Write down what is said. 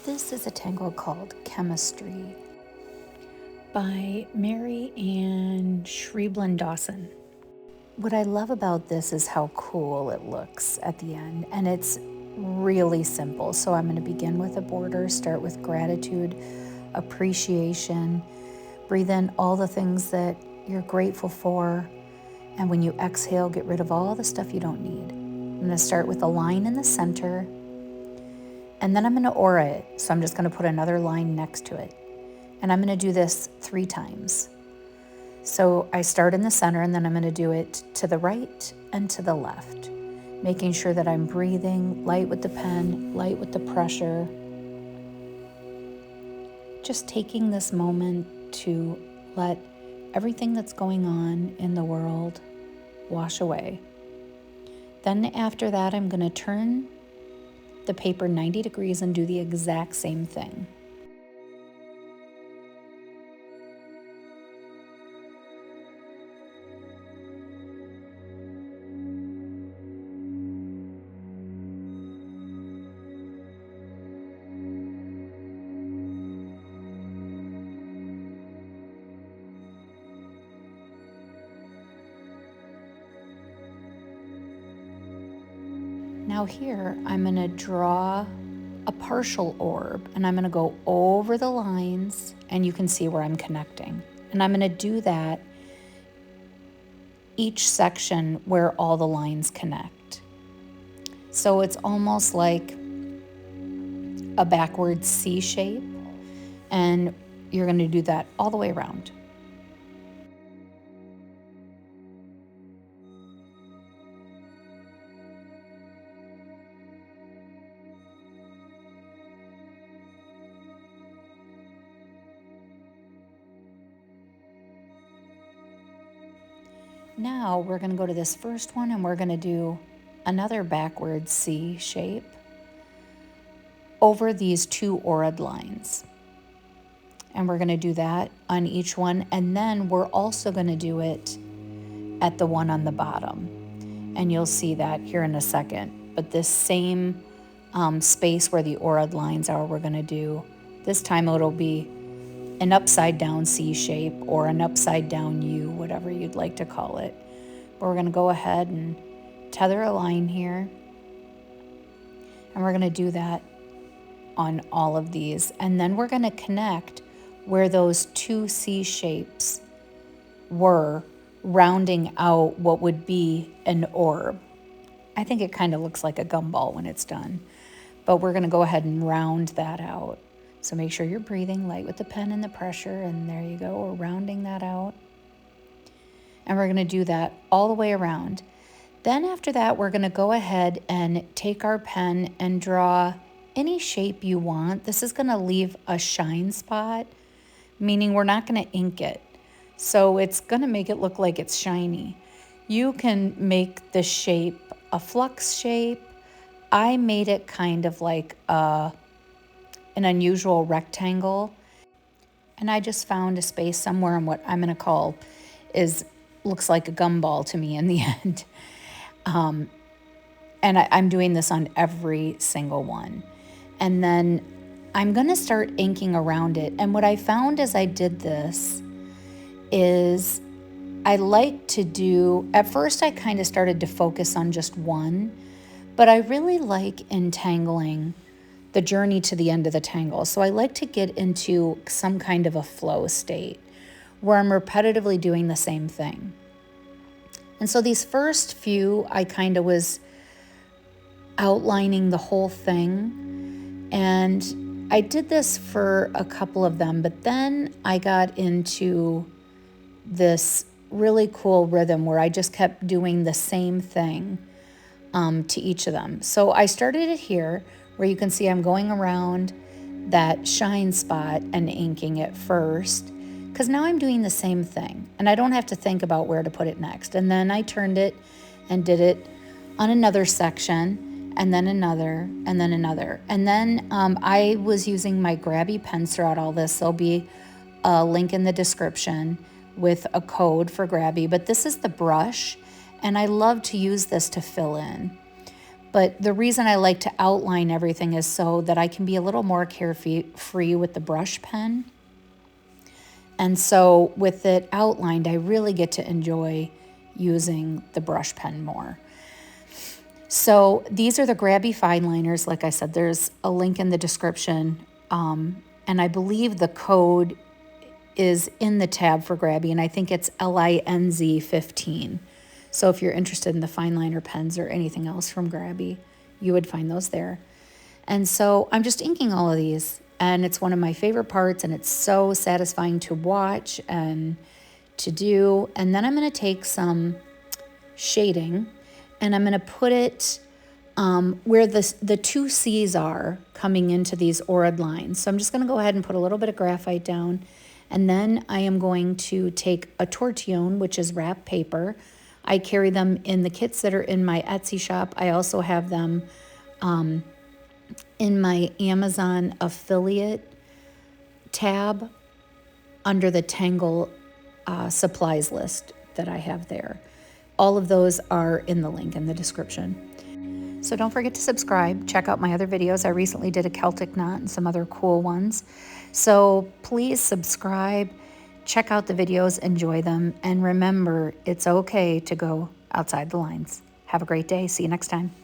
This is a tangle called Chemistry by Mary Ann Shreeblin Dawson. What I love about this is how cool it looks at the end, and it's really simple. So I'm going to begin with a border, start with gratitude, appreciation, breathe in all the things that you're grateful for, and when you exhale, get rid of all the stuff you don't need. I'm going to start with a line in the center, and then I'm going to aura it. So I'm just going to put another line next to it. And I'm going to do this 3 times. So I start in the center, and then I'm going to do it to the right and to the left, making sure that I'm breathing light with the pen, light with the pressure. Just taking this moment to let everything that's going on in the world wash away. Then after that, I'm going to turn the paper 90 degrees and do the exact same thing. Now here, I'm going to draw a partial orb, and I'm going to go over the lines, and you can see where I'm connecting. And I'm going to do that each section where all the lines connect. So it's almost like a backwards C shape, and you're going to do that all the way around. Now we're going to go to this first one, and we're going to do another backwards C shape over these 2 aura'd lines. And we're going to do that on each one, and then we're also going to do it at the one on the bottom. And you'll see that here in a second. But this same space where the aura'd lines are, we're going to do, this time it'll be an upside down C shape or an upside down U, whatever you'd like to call it. But we're going to go ahead and tether a line here. And we're going to do that on all of these. And then we're going to connect where those 2 C shapes were, rounding out what would be an orb. I think it kind of looks like a gumball when it's done. But we're going to go ahead and round that out. So make sure you're breathing light with the pen and the pressure, and there you go, we're rounding that out. And we're going to do that all the way around. Then after that, we're going to go ahead and take our pen and draw any shape you want. This is going to leave a shine spot, meaning we're not going to ink it. So it's going to make it look like it's shiny. You can make the shape a flux shape. I made it kind of like an unusual rectangle, and I just found a space somewhere in what I'm going to call looks like a gumball to me in the end. And I'm doing this on every single one. And then I'm going to start inking around it. And what I found as I did this is I like to do, at first I kind of started to focus on just one, but I really like entangling the journey to the end of the tangle. So I like to get into some kind of a flow state where I'm repetitively doing the same thing. And so these first few, I kind of was outlining the whole thing. And I did this for a couple of them, but then I got into this really cool rhythm where I just kept doing the same thing to each of them. So I started it here, where you can see I'm going around that shine spot and inking it first, because now I'm doing the same thing and I don't have to think about where to put it next. And then I turned it and did it on another section, and then another, and then another. And then I was using my grabby pens throughout all this. There'll be a link in the description with a code for grabby, but this is the brush, and I love to use this to fill in. But the reason I like to outline everything is so that I can be a little more carefree with the brush pen. And so with it outlined, I really get to enjoy using the brush pen more. So these are the Grabby fine liners. Like I said, there's a link in the description. And I believe the code is in the tab for Grabby, and I think it's LINZ 15. So if you're interested in the fine liner pens or anything else from Grabby, you would find those there. And so I'm just inking all of these, and it's one of my favorite parts, and it's so satisfying to watch and to do. And then I'm going to take some shading, and I'm going to put it where the two C's are coming into these orid lines. So I'm just going to go ahead and put a little bit of graphite down, and then I am going to take a tortillon, which is wrap paper. I carry them in the kits that are in my Etsy shop. I also have them in my Amazon affiliate tab under the Tangle supplies list that I have there. All of those are in the link in the description. So don't forget to subscribe. Check out my other videos. I recently did a Celtic knot and some other cool ones. So please subscribe, check out the videos, enjoy them, and remember, it's okay to go outside the lines. Have a great day. See you next time.